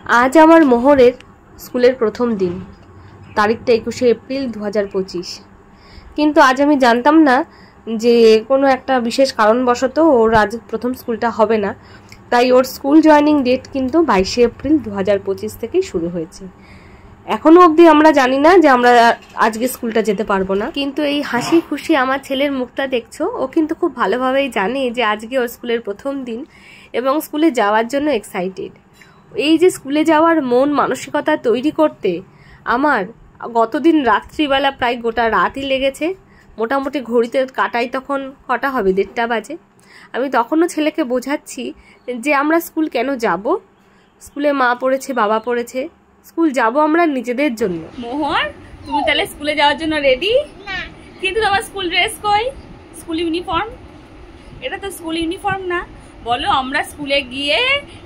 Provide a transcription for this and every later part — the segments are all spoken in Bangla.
আজ আমার মোহরের স্কুলের প্রথম দিন, তারিখটা 21শে এপ্রিল 2025। কিন্তু আজ আমি জানতাম না যে কোনো একটা বিশেষ কারণবশত ওর আজ প্রথম স্কুলটা হবে না, তাই ওর স্কুল জয়েনিং ডেট কিন্তু 22শে এপ্রিল 2025 থেকেই শুরু হয়েছে। এখনো অবধি আমরা জানি না যে আমরা আজকে স্কুলটা যেতে পারবো না, কিন্তু এই হাসি খুশি আমার ছেলের মুখটা দেখছো, ও কিন্তু খুব ভালোভাবেই জানে যে আজকে ওর স্কুলের প্রথম দিন এবং স্কুলে যাওয়ার জন্য এক্সাইটেড। এই যে স্কুলে যাওয়ার মন মানসিকতা তৈরি করতে আমার গতদিন রাত্রিবেলা প্রায় গোটা রাতই লেগেছে। মোটামুটি ঘড়িতে কাটাই তখন কটা হবে, 1:30 বাজে। আমি তখনও ছেলেকে বোঝাচ্ছি যে আমরা স্কুল কেন যাব, স্কুলে মা পড়েছে, বাবা পড়েছে, স্কুল যাব আমরা নিজেদের জন্য। মোহর, তুমি তাহলে স্কুলে যাওয়ার জন্য রেডি? না। কিন্তু তোমার স্কুল ড্রেস কই? School uniform? এটা তো স্কুল ইউনিফর্ম না। বলো আমরা স্কুলে গিয়ে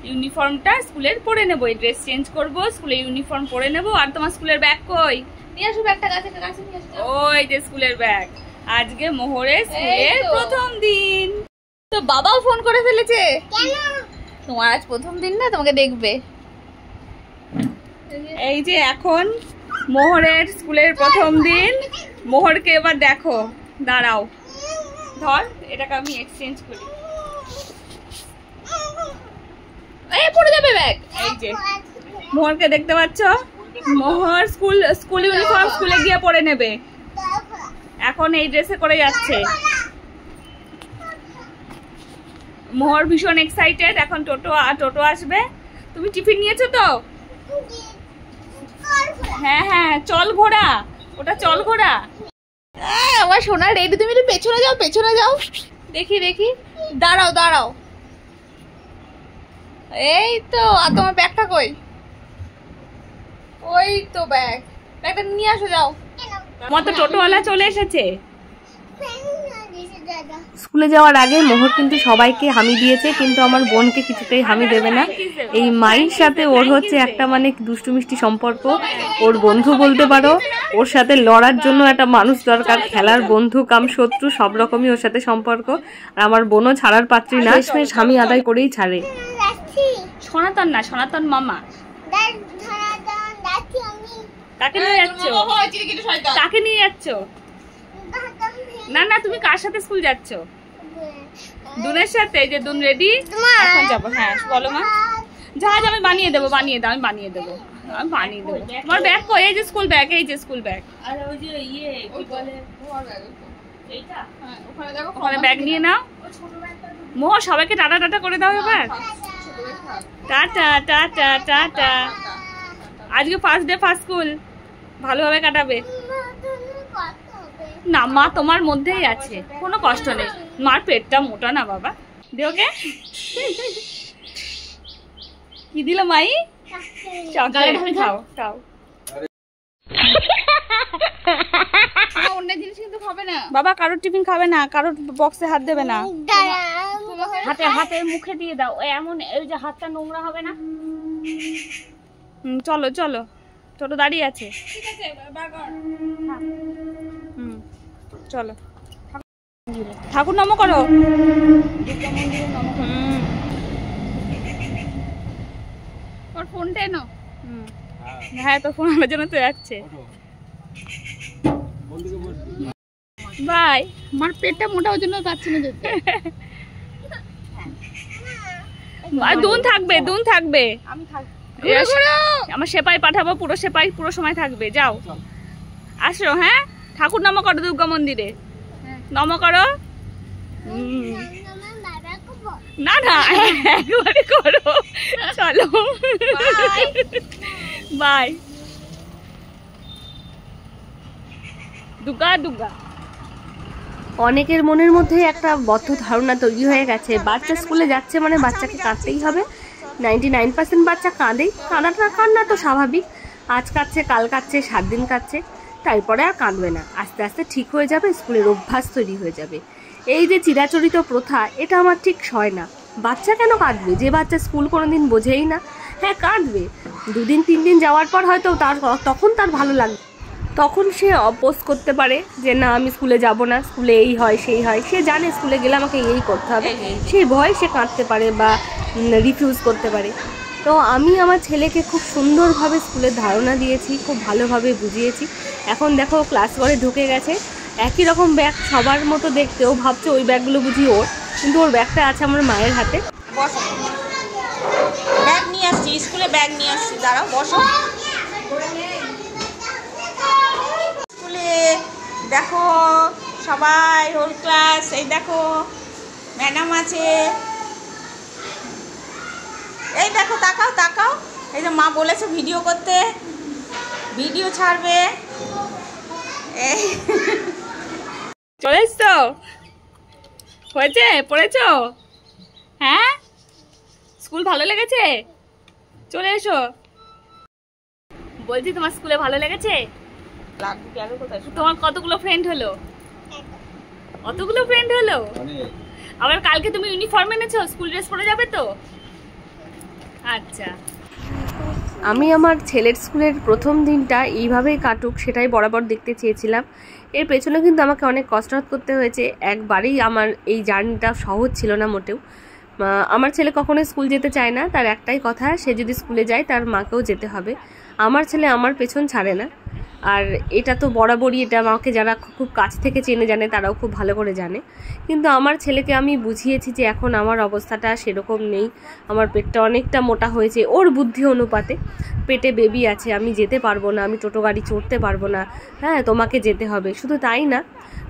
ইউনিফর্মটা স্কুলের পরে নেবো, এই ড্রেস চেঞ্জ করবো, স্কুলে ইউনিফর্ম পরে নেবো। আর তোমার স্কুলের ব্যাগ কই? নিয়ে আসো ব্যাগটা, কাছে কাছে নিয়ে আসো। ওই যে স্কুলের ব্যাগ। আজকে মোহরের স্কুলের প্রথম দিন। তো বাবাও ফোন করে ফেলেছে। কেন? তোমার আজ প্রথম দিন না, তোমাকে দেখবে। এই যে এখন মোহরের স্কুলের প্রথম দিন, মোহরকে এবার দেখো। দাঁড়াও, ধর এটাকে আমি এক্সচেঞ্জ করি। এই পড়ে যাবে ব্যাগ। এই যে মোহরকে দেখতে পাচ্ছ, মোহর স্কুল ইউনিফর্ম স্কুলে গিয়ে পরে নেবে। এখন এই ড্রেসে করে যাচ্ছে। মোহর ভীষণ এক্সাইটেড। এখন টোটো আসবে। তুমি টিফিন নিয়েছো তো? হ্যাঁ হ্যাঁ, চল ঘোড়া, ওটা চল ঘোড়া। আমার সোনা রেডি, তুমি একটু পেছনে যাও, পেছনে যাও। দেখি দেখি, দাঁড়াও দাঁড়াও। এই তো, আর তোমার ব্যাগটা কই? ওই তো ব্যাগটা নিয়ে আসো, যাও। আমার তো টোটোওয়ালা চলে এসেছে। স্কুলে যাওয়ার আগে মোহর কিন্তু সবাইকে হামি দিয়েছে, কিন্তু আমার বোনকে কিছুতেই হামি দেবে না। এই মায়ের সাথে ওর হচ্ছে একটা মানে দুষ্টু মিষ্টি সম্পর্ক, ওর বন্ধু বলতে পারো। ওর সাথে লড়ার জন্য একটা মানুষ দরকার, খেলার বন্ধু কাম শত্রু সব রকমই ওর সাথে সম্পর্ক। আর আমার বোনও ছাড়ার পাত্রী না, শেষমেশ হামি আদায় করেই ছাড়ে। সনাতন না, সনাতন মামা। কাকে নিয়ে যাচ্ছ? কাকে নিয়ে যাচ্ছ? না না, তুমি কার সাথে স্কুল যাচ্ছ? দুনের সাথে। যে দুন রেডি, এখন যাবো। হ্যাঁ বলো মা। জাহাজ আমি বানিয়ে দেবো, বানিয়ে দাও, আমি বানিয়ে দেবো, আমি বানিয়ে দেবো। তোমার ব্যাগ কই? এই যে স্কুল ব্যাগ, এই যে স্কুল ব্যাগ। আরে ওই যে ইয়ে কি বলে, এইটা। হ্যাঁ, ওখানে দেখো, ওখানে ব্যাগ নিয়ে নাও। মোহ, সবাইকে টাটা টাটা করে দাও এবার। Tata tata tata. আজকে ফার্স্ট ডে, ফার্স্ট স্কুল, ভালোভাবে কাটাবে। না মা তোমার মধ্যেই আছে, কোনো কষ্ট নেই। মার পেটটা মোটা না বাবা। দেওকে কি দিল মাই? চকলেট। খাও খাও। অন্য জিনিস কিন্তু খাবে না বাবা, কারোর টিফিন খাবে না, কারোর বক্সে হাত দেবে না। হাতের মুখে দিয়ে দাও, এমন এই যে হাতটা নোংরা হবে না। চলো চলো, টোটো দাঁড়িয়ে আছে। ঠিক আছে, চলো ঠাকুর নম করো। ওর ফোনটা এনো। হ্যাঁ, তো ফোন আনার জন্য তো যাচ্ছে। বাই। আমার পেটটা মোটা, ওই জন্য পাচ্ছি না যেতে। আর দুন থাকবে, দুন থাকবে। আমি থাকবো, আমার সেপাই পাঠাবো, পুরো সেপাই পুরো সময় থাকবে। যাও আসো। হ্যাঁ, ঠাকুর নম করো দুর্গা মন্দিরে, নম করো। না না, একবারে করো। চলো বাই। দুর্গা দুর্গা। অনেকের মনের মধ্যে একটা বদ্ধ ধারণা তৈরি হয়ে গেছে, বাচ্চা স্কুলে যাচ্ছে মানে বাচ্চাকে কাঁদতেই হবে। 99% বাচ্চা কাঁদেই, কান্না তো স্বাভাবিক। আজ কাঁদছে, কাল কাঁদছে, 7 দিন কাঁদছে, তারপরে আর কাঁদবে না। আস্তে আস্তে ঠিক হয়ে যাবে, স্কুলের অভ্যাস তৈরি হয়ে যাবে। এই যে চিরাচরিত প্রথা, এটা আমার ঠিক সয় না। বাচ্চা কেন কাঁদবে? যে বাচ্চা স্কুল কোনোদিন বোঝেই না। হ্যাঁ কাঁদবে, 2 দিন 3 দিন যাওয়ার পর হয়তো তখন তার ভালো লাগবে, তখন সে অপোজ করতে পারে যে না আমি স্কুলে যাব না, স্কুলে এই হয় সেই হয়। সে জানে স্কুলে গেলে আমাকে এই করতে হবে, সেই ভয় সে কাঁদতে পারে বা রিফিউজ করতে পারে। তো তো আমি আমার ছেলেকে খুব সুন্দরভাবে স্কুলের ধারণা দিয়েছি, খুব ভালোভাবে বুঝিয়েছি। এখন দেখো ক্লাস ঘরে ঢুকে গেছে, একই রকম ব্যাগ সবার মতো দেখতে, ও ভাবছে ওই ব্যাগগুলো বুঝি ওর, কিন্তু ওর ব্যাগটা আছে আমার মায়ের হাতে। বসো, ব্যাগ নিয়ে আসছি, স্কুলে ব্যাগ নিয়ে আসছি, দাঁড়াও বসো। স্কুলে দেখো সবাই হোল ক্লাস, এই দেখো ম্যাডাম আছে, এই দেখো তাকাও তাকাও, এই যে মা বলেছে ভিডিও করতে, ভিডিও ছাড়বে। এই চলে এসছো, হয়েছে, পড়েছো? হ্যাঁ, স্কুল ভালো লেগেছে? চলে এসো। বলছি তোমার স্কুলে ভালো লেগেছে? তোমার কতগুলো ফ্রেন্ড হলো? কতগুলো ফ্রেন্ড হলো? আবার কালকে তুমি ইউনিফর্ম এনেছো, স্কুল ড্রেস পরে যাবে তো? আচ্ছা। আমি আমার ছেলের স্কুলের প্রথম দিনটা এইভাবেই কাটুক সেটাই বরাবর দেখতে চেয়েছিলাম। এর পেছনে কিন্তু আমাকে অনেক কসরত করতে হয়েছে, একবারেই আমার এই জার্নিটা সহজ ছিল না মোটেও। আমার ছেলে কখনোই স্কুল যেতে চায় না, তার একটাই কথা, সে যদি স্কুলে যায় তার মাকেও যেতে হবে। আমার ছেলে আমার পেছন ছাড়ে না, আর এটা তো বরাবরই, এটা আমাকে যারা খুব কাছ থেকে চেনে জানে তারাও খুব ভালো করে জানে। কিন্তু আমার ছেলেকে আমি বুঝিয়েছি যে এখন আমার অবস্থাটা সেরকম নেই, আমার পেটটা অনেকটা মোটা হয়েছে ওর বুদ্ধি অনুপাতে, পেটে বেবি আছে, আমি যেতে পারবো না, আমি টোটো গাড়ি চড়তে পারবো না, হ্যাঁ তোমাকে যেতে হবে। শুধু তাই না,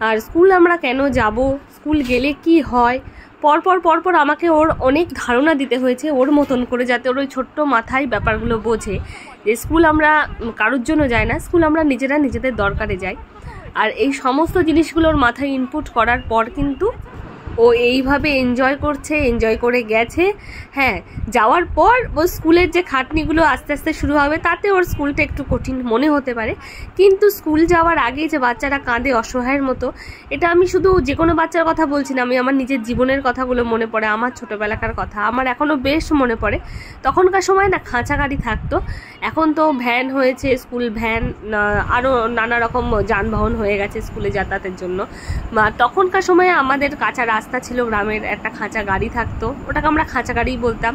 আর স্কুল আমরা কেন যাব, স্কুল গেলে কি হয়, পরপর আমাকে ওর অনেক ধারণা দিতে হয়েছে ওর মতন করে, যাতে ওর ওই ছোট্ট মাথায় ব্যাপারগুলো বোঝে যে স্কুল আমরা কারোর জন্য যাই না, স্কুল আমরা নিজেরা নিজেদের দরকারে যাই। আর এই সমস্ত জিনিসগুলোর মাথায় ইনপুট করার পর কিন্তু ও এইভাবে এনজয় করছে, এনজয় করে গেছে। হ্যাঁ, যাওয়ার পর ও স্কুলের যে খাটনিগুলো আস্তে আস্তে শুরু হবে, তাতে ওর স্কুলটা একটু কঠিন মনে হতে পারে, কিন্তু স্কুল যাওয়ার আগে যে বাচ্চারা কাঁদে অসহায়ের মতো, এটা আমি শুধু যে কোনো বাচ্চার কথা বলছি না, আমি আমার নিজের জীবনের কথাগুলো মনে পড়ে, আমার ছোটোবেলাকার কথা আমার এখনও বেশ মনে পড়ে। তখনকার সময় না খাঁচা গাড়ি থাকতো, এখন তো ভ্যান হয়েছে, স্কুল ভ্যান, আরও নানা রকম যানবাহন হয়ে গেছে স্কুলে যাতায়াতের জন্য। তখনকার সময়ে আমাদের কাঁচা রাস্তা ছিল, গ্রামের একটা খাঁচা গাড়ি থাকতো, ওটাকে আমরা খাঁচা গাড়ি বলতাম।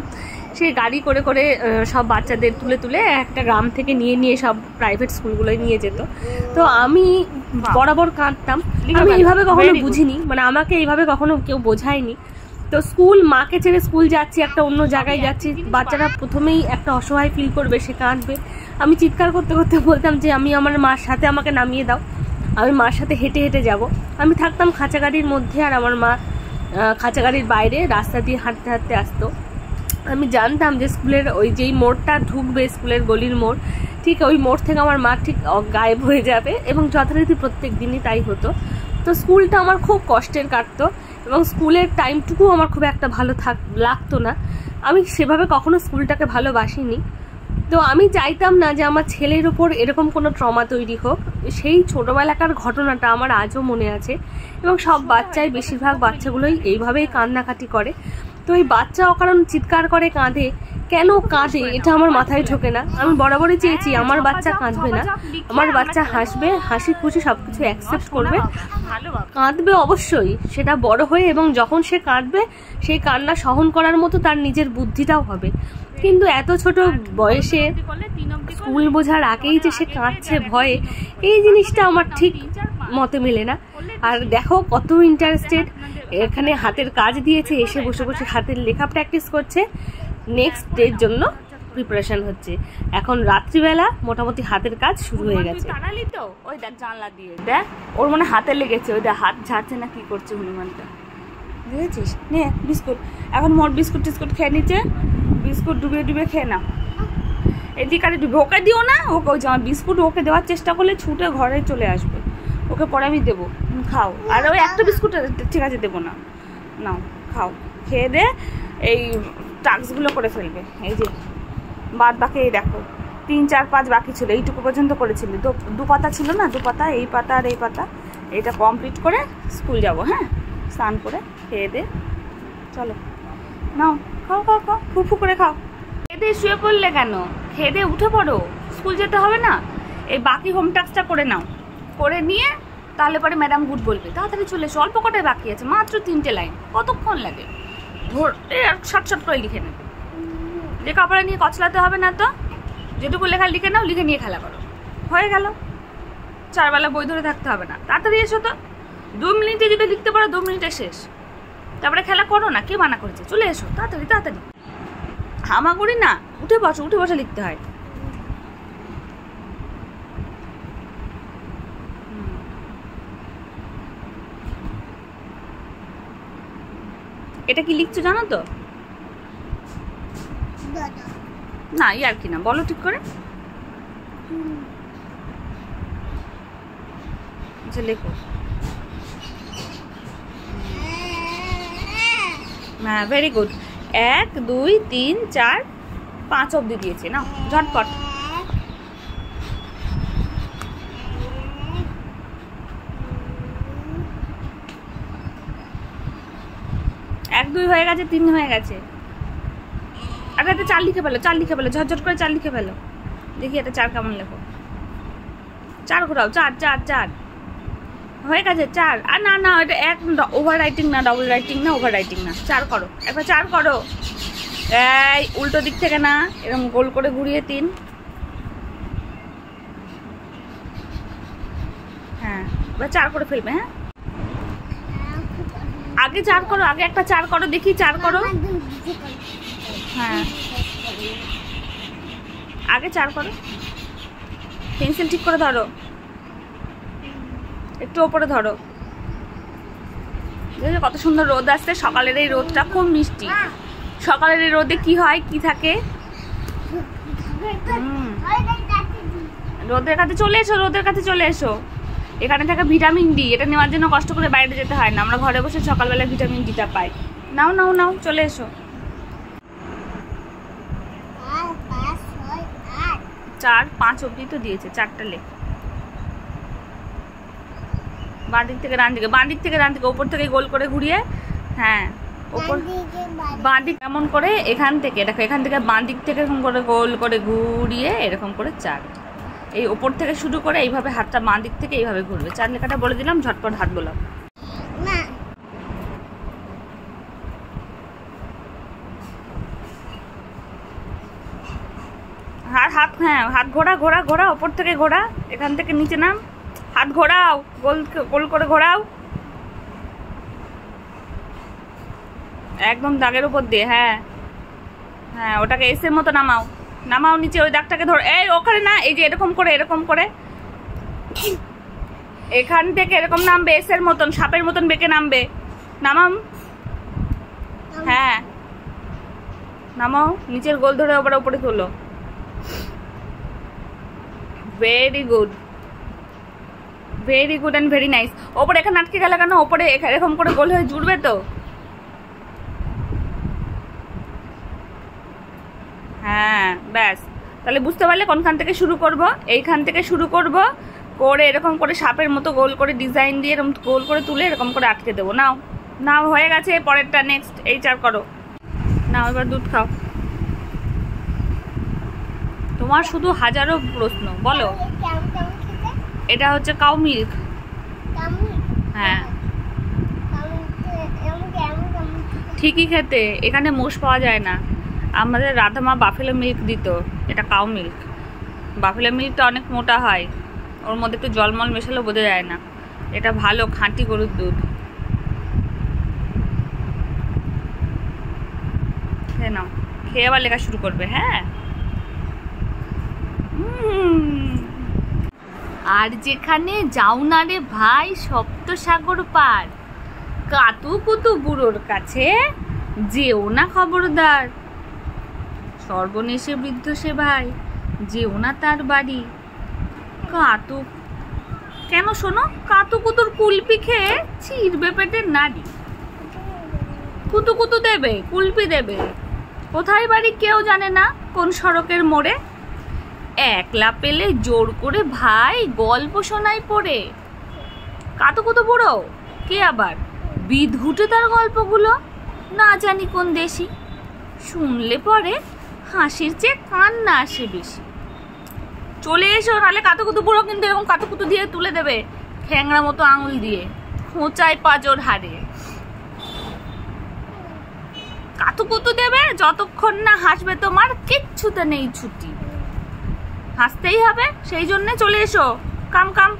সেই গাড়ি করে করে সব বাচ্চাদের তুলে তুলে একটা গ্রাম থেকে নিয়ে সব প্রাইভেট স্কুলগুলোয় নিয়ে যেত। তো আমি বরাবর কাঁদতাম, আমি এইভাবে কখনো বুঝিনি, মানে আমাকে এইভাবে কখনো কেউ বোঝায়নি। তো স্কুল, মাকে ছেড়ে স্কুল যাচ্ছি, একটা অন্য জায়গায় যাচ্ছি, বাচ্চারা প্রথমেই একটা অসহায় ফিল করবে, সে কাঁদবে। আমি চিৎকার করতে করতে বলতাম যে আমি আমার মার সাথে আমাকে নামিয়ে দাও, আমি মার সাথে হেঁটে হেঁটে যাব। আমি থাকতাম খাঁচা গাড়ির মধ্যে, আর আমার মা খাঁচা গাড়ির বাইরে রাস্তা দিয়ে হাঁটতে হাঁটতে আসতো। আমি জানতাম যে স্কুলের ওই যেই মোড়টা ঢুকবে, স্কুলের গলির মোড়, ঠিক ওই মোড় থেকে আমার মা ঠিক গায়েব হয়ে যাবে, এবং যথারীতি প্রত্যেক দিনই তাই হতো। তো স্কুলটা আমার খুব কষ্টের কাটতো, এবং স্কুলের টাইমটুকু আমার খুব একটা ভালো লাগতো না। আমি সেভাবে কখনো স্কুলটাকে ভালোবাসিনি। তো আমি চাইতাম না যে আমার ছেলের ওপর এরকম কোনো ট্রমা তৈরি হোক। সেই ছোটোবেলাকার ঘটনাটা আমার আজও মনে আছে, এবং সব বাচ্চাই, বেশিরভাগ বাচ্চাগুলোই এইভাবেই কান্নাকাটি করে। তো এই বাচ্চা অকারণ চিৎকার করে কাঁদে, কেন কাঁদে এটা আমার মাথায় ঢোকে না। আমি বরাবরই চেয়েছি আমার বাচ্চা কাঁদবে না, আমার বাচ্চা হাসবে, হাসি খুশি সব কিছু অ্যাকসেপ্ট করবে, কাঁদবে অবশ্যই সেটা বড় হয়ে, এবং যখন সে কাঁদবে সেই কান্না সহন করার মতো তার নিজের বুদ্ধিটাও হবে। কিন্তু এত ছোট বয়সে স্কুল বোঝার আগেই যে সে কাঁদছে ভয়ে, এই জিনিসটা আমার ঠিক মতে মেলে না। আর দেখো কত ইন্টারেস্টেড, এখানে হাতের কাজ দিয়েছে, এসে বসে বসে হাতের লেখা প্র্যাকটিস করছে, নেক্সট ডের জন্য প্রিপারেশন হচ্ছে। এখন রাত্রিবেলা মোটামুটি হাতের কাজ শুরু হয়ে গেছে। টানালি তো ওই দেখ জানলা দিয়ে, দেখ ওর মনে হাতে লেগেছে, ওই দেখ হাত ঝাড়ছে না কি করছে হনুমানটা, বুঝেছিস? নে বিস্কুট, এখন মোট বিস্কুট টিস্কুট খেয়ে নিচ্ছে, বিস্কুট ডুবিয়ে ডুবিয়ে খেয়ে না, এদিকে আরে ডুবে, ওকে দিও না, ওকে ওই বিস্কুট ওকে দেওয়ার চেষ্টা করলে ছুটে ঘরে চলে আসবে, ওকে পরে আমি দেবো, খাও। আর ওই একটা বিস্কুট ঠিক আছে দেবো না, নাও খাও, খেয়ে দে, এই টাস্কগুলো করে ফেলবে। এই যে বাদ বাকি এই দেখো 3, 4, 5 বাকি ছিল, এইটুকু পর্যন্ত করেছিলি তো, 2 পাতা ছিল না, 2 পাতা, এই পাতা আর এই পাতা, এটা কমপ্লিট করে স্কুল যাব। হ্যাঁ, স্নান করে খেয়ে দে, চলো নাও খাও খাও খাও, ফুফু করে খাও। খেয়ে দিয়ে শুয়ে পড়লে কেন? খেয়ে দিয়ে উঠে পড়ো, স্কুল যেতে হবে না? এই বাকি হোম টাস্কটা করে নাও, করে নিয়ে তাহলে পরে ম্যাডাম গুড বলবে, তাড়াতাড়ি চলে এসো, অল্প কটাই বাকি আছে, মাত্র 3টে লাইন, কতক্ষণ লাগে, ধর শর্ট শর্ট করে লিখে নেবে। লেখা পড়া নিয়ে কচলাতে হবে না তো, যেটুকু লেখা লিখে নাও, লিখে নিয়ে খেলা করো, হয়ে গেল। 4 বেলা বই ধরে থাকতে হবে না। তাড়াতাড়ি এসো তো, 2 মিনিটে যদি লিখতে পারো 2 মিনিটে শেষ, তারপরে খেলা করো না, কে মানা করেছে? চলে এসো তাড়াতাড়ি তাড়াতাড়ি। হামাগুড়ি না, উঠে বসো, উঠে বসে লিখতে হয়। এটা কি লিখছো জানো তো? না আর কি না, বলো ঠিক করে। আচ্ছা লেখো। হ্যাঁ ভেরি গুড। 1 2 3 4 5 অব্দি দিয়েছে, না ঝটপট। 1 2 হয়ে গেছে, 3 হয়ে গেছে। আর একটা 4 লিখে ফেলো, 4 লিখে ফেলো, ঝটঝট করে 4 লিখে ফেলো। দেখি এটা 4 কেমন লেখো। 4 ঘোরাও, 4 4 4 হয়ে গেছে 4। আর না না, এটা 1 ওভার রাইটিং না, ডবল রাইটিং না, ওভার রাইটিং না। 4 করো, একবার 4 করো। এই উল্টো দিক থেকে না, এরকম গোল করে ঘুরিয়ে 3। হ্যাঁ এবার 4 করে ফেলবে। হ্যাঁ আগে 4 করো, আগে একটা 4 করো, দেখি 4 করো। হ্যাঁ আগে 4 করো। পেন্সিল ঠিক করে ধরো, একটু ওপরে ধরো। দেখো কত সুন্দর রোদ আসছে, সকালের এই রোদটা খুব মিষ্টি। সকালের এই রোদে কি হয়, কি থাকে? রোদের কাছে চলে এসো, রোদের কাছে চলে এসো। এখানে থাকে ভিটামিন ডি, এটা নেওয়ার জন্য কষ্ট করে বাইরে যেতে হয় না, আমরা ঘরে বসে সকালবেলা ভিটামিন ডিটা পাই। নাও নাও নাও, চলে এসো। 4 5 অব্দি তো দিয়েছে, 4টা লেখ। বাঁ দিক থেকে ডান দিকে, বাঁ দিক থেকে ডান দিকে, ওপর থেকে গোল করে ঘুরিয়ে। হ্যাঁ ওপর বাঁ দিক এমন করে, এখান থেকে দেখো, এখান থেকে বাঁ দিক থেকে এরকম করে গোল করে ঘুরিয়ে এরকম করে 4। এই ওপর থেকে শুরু করে এইভাবে হাতটা বাঁ দিক থেকে এইভাবে ঘুরবে। 4 লেখাটা বলে দিলাম, ঝটপট হাত বোলাও। হাত হ্যাঁ হাত ঘোরা ঘোরা ঘোরা, ওপর থেকে ঘোরা, এখান থেকে নিচে নাম, হাত ঘোরাও, গোল গোল করে ঘোরাও একদম দাগের উপর দিয়ে। হ্যাঁ হ্যাঁ ওটাকে এসের মতো নামাও, নামাও নিচে, ওই দাগটাকে ধরো। এই ওখানে না, এই যে এরকম করে, এরকম করে এখান থেকে এরকম নামবে, এসের মতন, সাপের মতন বেঁকে নামবে। নামাও। হ্যাঁ নামাও, নিচের গোল ধরে আবার উপরে তোলো। Very good, very good and very nice. ওপরে এখানে আটকে গেলে কেন? ওপরে এরকম করে গোল হয়ে জুড়বে তো। হ্যাঁ ব্যাস, তাহলে বুঝতে পারলে কোনখান থেকে শুরু করব। এইখান থেকে শুরু করব করে এরকম করে সাপের মতো গোল করে ডিজাইন দিয়ে এরকম গোল করে তুলে এরকম করে আটকে দেবো। নাও নাও, হয়ে গেছে। পরেরটা নেক্সট, এই 4 করো। নাও এবার দুধ খাও। তোমার শুধু হাজারো প্রশ্ন, বলো। এটা হচ্ছে কাউ মিল্ক। হ্যাঁ ঠিকই খেতে, এখানে মোষ পাওয়া যায় না। আমাদের রাধামা বাফেলো মিল্ক দিত, এটা কাউ মিল্ক। বাফেলো মিল্কটা অনেক মোটা হয়, ওর মধ্যে একটু জলমল মেশালেও বোঝা যায় না। এটা ভালো খাঁটি গরুর দুধ। খেয়ে নাও, খেয়ে আবার লেখা শুরু করবে। হ্যাঁ আর যেখানে যাও না রে ভাই সপ্তসাগর পার, কাতু কুতু বুড়োর কাছে যেও না খবরদার। সর্বনেশে বৃদ্ধ সে ভাই, যেও না তার বাড়ি। কাতু কেন শোনো, কাতু কুতুর কুলপি খেয়ে ছিড়বে পেটের নাড়ি। কুতু কুতু দেবে, কুলপি দেবে, কোথায় বাড়ি কেউ জানে না, কোন সড়কের মোড়ে। একলা পেলে জোর করে ভাই গল্প শোনাই পড়ে। কাতু কুতু বুড়ো কে আবার, বিদঘুটে তার গল্পগুলো, না জানি কোন দেশি। শুনলে পরে হাসির চেয়ে কান্না আসে বেশি। চলে এসো, নাহলে কাতুকুতু বুড়ো কিন্তু এরকম কাতুকুতু দিয়ে তুলে দেবে, ঠ্যাংরা মতো আঙুল দিয়ে, খোঁচায় পাজর হারে। কাতুকুতু দেবে যতক্ষণ না হাসবে, তোমার কিচ্ছুতে নেই ছুটি, হাসতেই হবে। সেই জন্য চলে এসো, কাম কাম।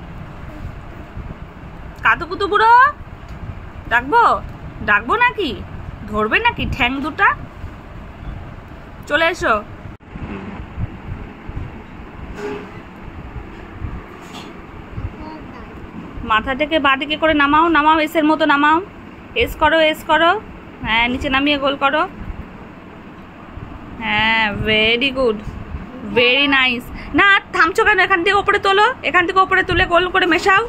কাতুকুতু বুড়ো ডাকবো? ডাকবো নাকি? ধরবে নাকি ঠ্যাং দুটা? চলে এসো। মাথা থেকে বাঁদিকে করে নামাও, নামাও, এসের মতো নামাও, এস করো, এস করো। হ্যাঁ, নিচে নামিয়ে গোল করো। হ্যাঁ, ভেরি গুড, ভেরি নাইস। না থামছো কেন? এখান থেকে ওপরে তোলো, এখান থেকে ওপরে তুলে গোল করে মেশাও।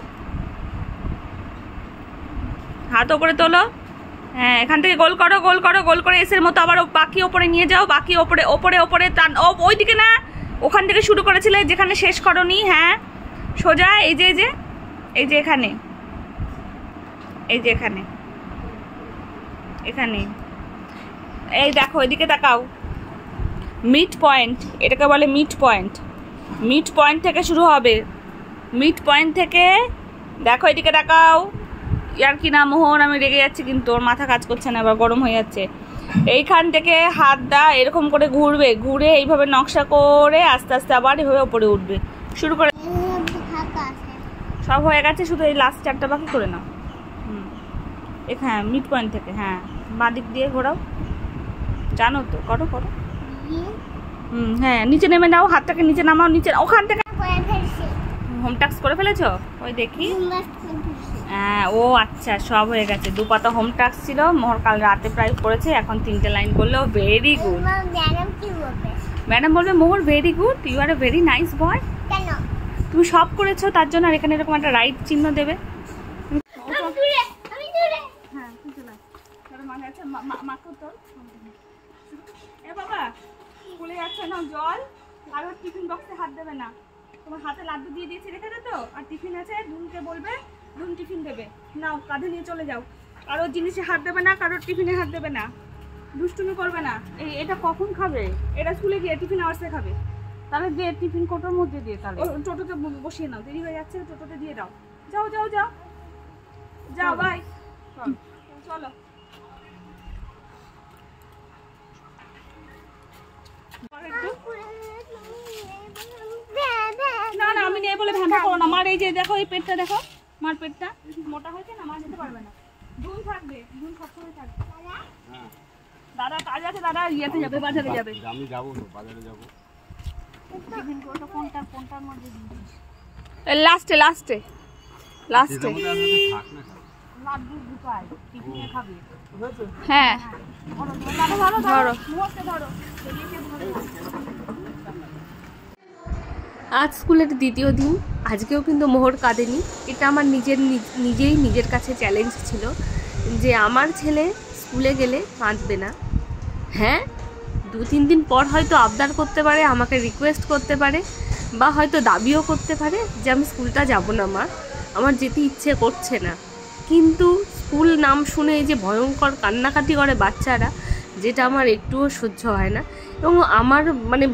হাত ওপরে তোলো। হ্যাঁ, এখান থেকে গোল করো, গোল করো, গোল করে এসের মতো আবার বাকি ওপরে নিয়ে যাও, বাকি ওপরে ওপরে ওপরে টান। ওই দিকে না, ওখান থেকে শুরু করেছিলে যেখানে শেষ করনি। হ্যাঁ, সোজা এই যে, এই যে, এই যে এখানে, এই যে এখানে, এখানে, এই দেখো এদিকে তাকাও। মিড পয়েন্ট, এটাকে বলে মিড পয়েন্ট। মিড পয়েন্ট থেকে শুরু হবে, মিড পয়েন্ট থেকে। দেখো এদিকে তাকাও। ইয়ার কি না মোহন, আমি রেগে যাচ্ছি কিন্তু ওর মাথা কাজ করছে না, এবার গরম হয়ে যাচ্ছে। এইখান থেকে হাত দা এরকম করে ঘুরবে, ঘুরে এইভাবে নকশা করে আস্তে আস্তে আবার এভাবে উপরে উঠবে। শুরু করে। সব হয়ে গেছে, শুধু এই লাস্ট চারটা বাকি করে নাও। হ্যাঁ, মিড পয়েন্ট থেকে। হ্যাঁ, বাঁ দিক দিয়ে ঘোরাও, জানো তো, করো করো। হ্যাঁ, নিচে নেমে নাও, হাতটাকে নিচে নামাও, নিচে। ওখান থেকে হোম টাস্ক করে ফেলেছো? ওই দেখি। হ্যাঁ, ও আচ্ছা, সব হয়ে গেছে। 2 পাতা হোম টাস্ক ছিল, মোহর কাল রাতে প্রায় করেছে, এখন 3টে লাইন করলো। Very good. ম্যাডাম বলবে Mohar very good, you are a very nice boy. তুমি সব করেছো তার জন্য। আর এখানে এরকম একটা রাইট চিহ্ন দেবে। বাবা স্কুলে যাচ্ছে না, জল আর টিফিন বক্সে হাত দেবে না। তোমার হাতে লাড্ডু দিয়ে দিয়েছি, রেখে দে তো। আর টিফিন আছে, দুনকে বলবে, দুন টিফিন দেবে। নাও, কাঁধে নিয়ে চলে যাও। কারোর জিনিসে হাত দেবে না, কারোর টিফিনে হাত দেবে না, দুষ্টুমি করবে না। এটা কখন খাবে? এটা স্কুলে গিয়ে টিফিন আওয়ার্সে খাবে। তাহলে যে টিফিন কোটোর মধ্যে দিয়ে, তাহলে টোটোতে বসিয়ে নাও, দেরি হয়ে যাচ্ছে, টোটোতে দিয়ে দাও। যাও যাও যাও যাও, বাই। চলো। না না, আমি নেই বলে ভ্যানটা করো না। মার এই যে দেখো, এই পেটটা দেখো, মার পেটটা মোটা হয়েছে না, মা যেতে পারবে না। দুন থাকবে, দুন সবসময় থাকবে। দাদা কাজ আছে, দাদা ইয়েতে যাবে, বাজারে যাবে। আমি যাবো, বাজারে যাবো। কোনটার মধ্যে লাস্টে লাস্টে লাস্টে লাড্ডু দুটাই টিফিনে খাবে। হ্যাঁ, ধরো ধরো ধরো। আজ স্কুলের 2য় দিন। আজকেও কিন্তু মোহর কাঁদেনি। এটা আমার নিজের কাছে চ্যালেঞ্জ ছিল যে আমার ছেলে স্কুলে গেলে কাঁদবে না। হ্যাঁ, 2-3 দিন পর হয়তো আবদার করতে পারে, আমাকে রিকোয়েস্ট করতে পারে, বা হয়তো দাবিও করতে পারে যে আমি স্কুলটা যাব না, আমার যেতে ইচ্ছে করছে না। কিন্তু স্কুল নাম শুনে যে ভয়ঙ্কর কান্নাকাটি করে বাচ্চারা, যেটা আমার একটুও সহ্য হয় না। এবং আমার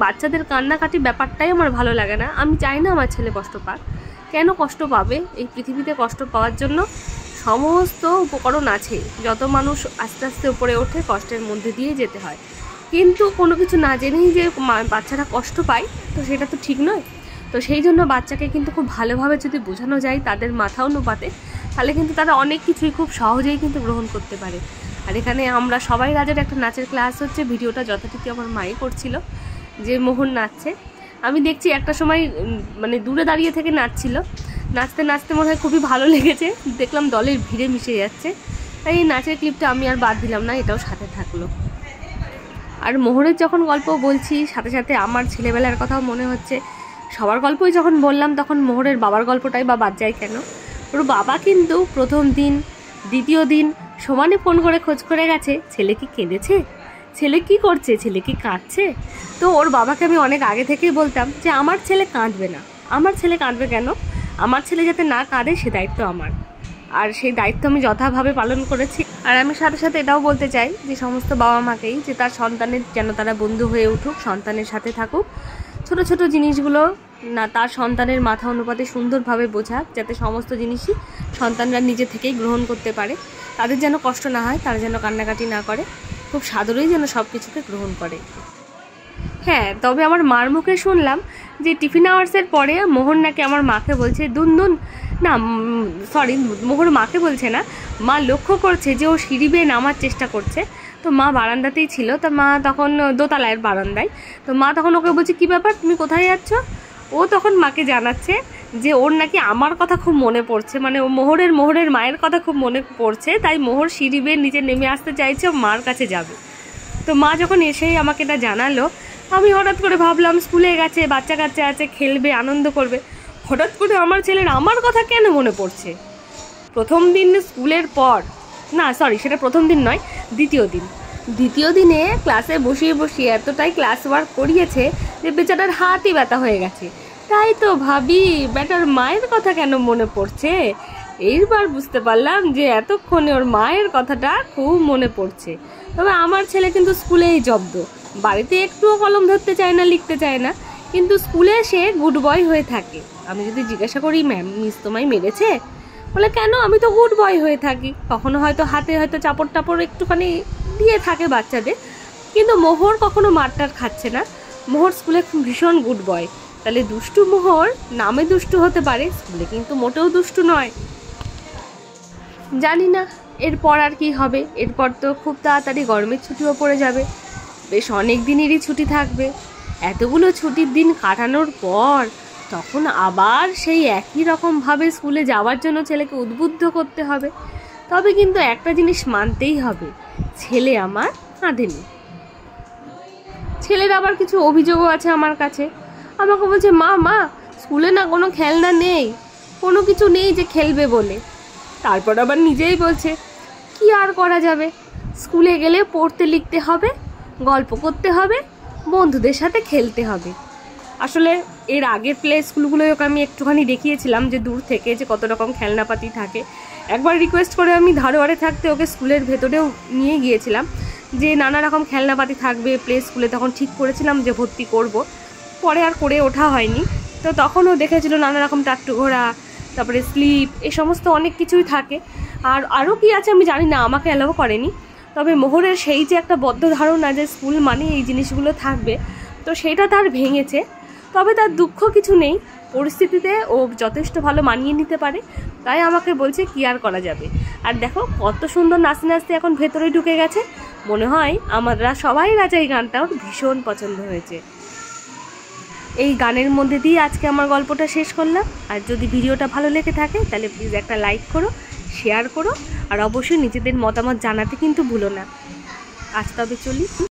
বাচ্চাদের কান্নাকাটি ব্যাপারটাই আমার ভালো লাগে না। আমি চাই না আমার ছেলে কষ্ট পাক। কেন কষ্ট পাবে? এই পৃথিবীতে কষ্ট পাওয়ার জন্য সমস্ত উপকরণ আছে। যত মানুষ আস্তে আস্তে উপরে ওঠে, কষ্টের মধ্যে দিয়ে যেতে হয়। কিন্তু কোনো কিছু না জেনেই যে বাচ্চারা কষ্ট পায়, তো সেটা তো ঠিক নয়। তো সেই জন্য বাচ্চাকে কিন্তু খুব ভালোভাবে যদি বোঝানো যায় তাদের মাথা অনুপাতে, তাহলে কিন্তু তারা অনেক কিছুই খুব সহজেই কিন্তু গ্রহণ করতে পারে। আর এখানে আমরা সবাই রাজের একটা নাচের ক্লাস হচ্ছে। ভিডিওটা যথারীতি আমার মাই করছিল, যে মোহন নাচছে। আমি দেখছি একটা সময় দূরে দাঁড়িয়ে থেকে নাচছিল। নাচতে নাচতে মনে হয় খুবই ভালো লেগেছে, দেখলাম দলের ভিড়ে মিশে যাচ্ছে। তাই এই নাচের ক্লিপটা আমি আর বাদ দিলাম না, এটাও সাথে থাকলো। আর মোহরের যখন গল্প বলছি, সাথে সাথে আমার ছেলেবেলার কথাও মনে হচ্ছে। সবার গল্পই যখন বললাম, তখন মোহরের বাবার গল্পটাই বা বাদ যায় কেন? ওর বাবা কিন্তু 1ম দিন 2য় দিন সমানে ফোন করে খোঁজ করে গেছে, ছেলে কি কেঁদেছে, ছেলে কি করছে, ছেলে কি কাঁদছে। তো ওর বাবাকে আমি অনেক আগে থেকেই বলতাম যে আমার ছেলে কাঁদবে না। আমার ছেলে কাঁদবে কেন? আমার ছেলে যাতে না কাঁদে, সে দায়িত্ব আমার। আর সেই দায়িত্ব আমি যথাভাবে পালন করেছি। আর আমি সাথে সাথে এটাও বলতে চাই যে সমস্ত বাবা মাকেই, যে তার সন্তানের যেন তারা বন্ধু হয়ে উঠুক, সন্তানের সাথে থাকুক, ছোট ছোট জিনিসগুলো না তার সন্তানের মাথা অনুপাতে সুন্দরভাবে বোঝাক, যাতে সমস্ত জিনিসই সন্তানরা নিজে থেকেই গ্রহণ করতে পারে। তাদের যেন কষ্ট না হয়, তারা যেন কান্নাকাটি না করে। খুব সাদরেই যেন সব কিছুকে গ্রহণ করে। হ্যাঁ, তবে আমার মার মুখে শুনলাম যে টিফিন আওয়ার্সের পরে মোহর নাকি আমার মাকে বলছে দুন না সরি, মোহর মাকে বলছে না, মা লক্ষ্য করছে যে ও সিঁড়ি বেয়ে নামার চেষ্টা করছে। তো মা বারান্দাতেই ছিল, তো মা তখন দোতলায় বারান্দায়, তো মা তখন ওকে বলছে কী ব্যাপার, তুমি কোথায় যাচ্ছ? ও তখন মাকে জানাচ্ছে যে ওর নাকি আমার কথা খুব মনে পড়ছে, মানে ও মোহরের মায়ের কথা খুব মনে পড়ছে, তাই মোহর সিঁড়ি বেয়ে নিচে নেমে আসতে চাইছে, মার কাছে যাবে। তো মা যখন এসেই আমাকে এটা জানালো, আমি হঠাৎ করে ভাবলাম স্কুলে গেছে, বাচ্চা কাচ্চা আছে, খেলবে, আনন্দ করবে, হঠাৎ করে আমার ছেলের আমার কথা কেন মনে পড়ছে? প্রথম দিন স্কুলের পর, না সরি সেটা প্রথম দিন নয়, দ্বিতীয় দিনে ক্লাসে বসিয়ে এতটাই ক্লাস ওয়ার্ক করিয়েছে যে বেচারার হাতই ব্যথা হয়ে গেছে। তাই তো ভাবি বেটার মায়ের কথা কেন মনে পড়ছে। এইবার বুঝতে পারলাম যে এতক্ষণে ওর মায়ের কথাটা খুব মনে পড়ছে। তবে আমার ছেলে কিন্তু স্কুলেই জব্দ, বাড়িতে একটুও কলম ধরতে চায় না, লিখতে চায় না, কিন্তু স্কুলে সে গুড বয় হয়ে থাকে। আমি যদি জিজ্ঞাসা করি ম্যাম মিস তোমায় মেরেছে, বলে কেন, আমি তো গুড বয় হয়ে থাকি। কখনো হয়তো হাতে হয়তো চাপড় টাপড় একটুখানি দিয়ে থাকে বাচ্চাদের, কিন্তু মোহর কখনো মারটার খাচ্ছে না। মোহর স্কুলে ভীষণ গুড বয়। তাহলে দুষ্টু মোহর নামে দুষ্টু হতে পারে, স্কুলে কিন্তু মোটেও দুষ্টু নয়। জানি না এরপর আর কি হবে। এরপর তো খুব তাড়াতাড়ি গরমের ছুটিও পড়ে যাবে, বেশ অনেক দিনেরই ছুটি থাকবে। এতগুলো ছুটির দিন কাটানোর পর তখন আবার সেই একই রকমভাবে স্কুলে যাওয়ার জন্য ছেলেকে উদ্বুদ্ধ করতে হবে। তবে কিন্তু একটা জিনিস মানতেই হবে, ছেলে আমার কাঁদেনি। ছেলের আবার কিছু অভিযোগও আছে আমার কাছে। আমাকে বলছে মা স্কুলে না কোনো খেলনা নেই, কোনো কিছু নেই যে খেলবে বলে। তারপর আবার নিজেই বলছে কি আর করা যাবে, স্কুলে গেলে পড়তে লিখতে হবে, গল্প করতে হবে, বন্ধুদের সাথে খেলতে হবে। আসলে এর আগের প্লে স্কুলগুলোয় ওকে আমি একটুখানি দেখিয়েছিলাম যে দূর থেকে যে কত রকম খেলনাপাতি থাকে। একবার রিকোয়েস্ট করে আমি ধারোয়ারে থাকতে ওকে স্কুলের ভেতরেও নিয়ে গিয়েছিলাম যে নানা রকম খেলনাপাতি থাকবে প্লে স্কুলে, তখন ঠিক করেছিলাম যে ভর্তি করব, পরে আর করে ওঠা হয়নি। তো তখনও দেখেছিল নানা রকম টাট্টু ঘোড়া, তারপরে স্লিপ, এই সমস্ত অনেক কিছুই থাকে। আর আরও কি আছে আমি জানি না, আমাকে অ্যালাউ করেনি। তবে মোহরের সেই যে একটা বদ্ধ ধারণা যে স্কুল মানে এই জিনিসগুলো থাকবে, তো সেটা তার ভেঙেছে। তবে তার দুঃখ কিছু নেই, পরিস্থিতিতে ও যথেষ্ট ভালো মানিয়ে নিতে পারে, তাই আমাকে বলছে কি আর করা যাবে। আর দেখো কত সুন্দর নাচতে নাচতে এখন ভেতরে ঢুকে গেছে। মনে হয় আমরা সবাই রাজা এই গানটা ওর ভীষণ পছন্দ হয়েছে। এই গানের মধ্যে দিয়ে আজকে আমার গল্পটা শেষ করলাম। আর যদি ভিডিওটা ভালো লেগে থাকে তাহলে প্লিজ একটা লাইক করো, শেয়ার করো, আর অবশ্যই নিজেদের মতামত জানাতে কিন্তু ভুলো না। আজ তবে চলি।